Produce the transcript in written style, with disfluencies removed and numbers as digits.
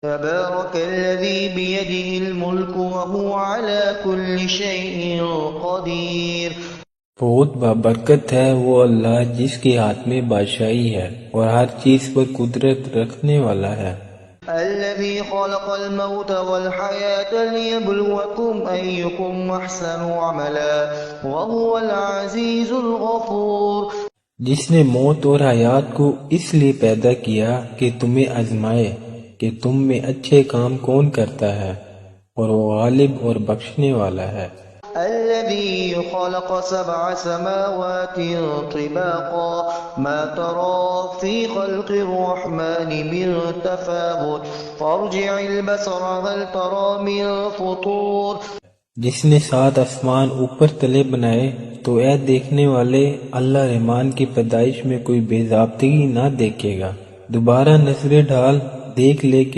तबारकल्लज़ी बियदिहिल मुल्कु व हुवा अला कुल्लि शैइन क़दीर। बहुत बाबरकत है वो अल्लाह जिसके हाथ में बादशाही है और हर चीज पर कुदरत रखने वाला है। अल्लज़ी ख़लक़ल मौत वल हयात लियब्लुवकुम अय्युकुम अहसनु अमला व हुवल अज़ीज़ुल गफ़ूर। जिसने मौत और हयात को इसलिए पैदा किया कि तुम्हें आजमाए कि तुम में अच्छे काम कौन करता है, और वो गालिब और बख्शने वाला है। الذي خلق سبع سماوات طباقا ما ترى في خلق الرحمن من تفاوت فارجع البصر هل ترى من فطور। जिसने 7 आसमान ऊपर तले बनाए तो ऐ देखने वाले अल्लाह रहमान की पैदाइश में कोई बेज़ाब्तगी ना देखेगा। दोबारा नजरें डाल, देख ले कि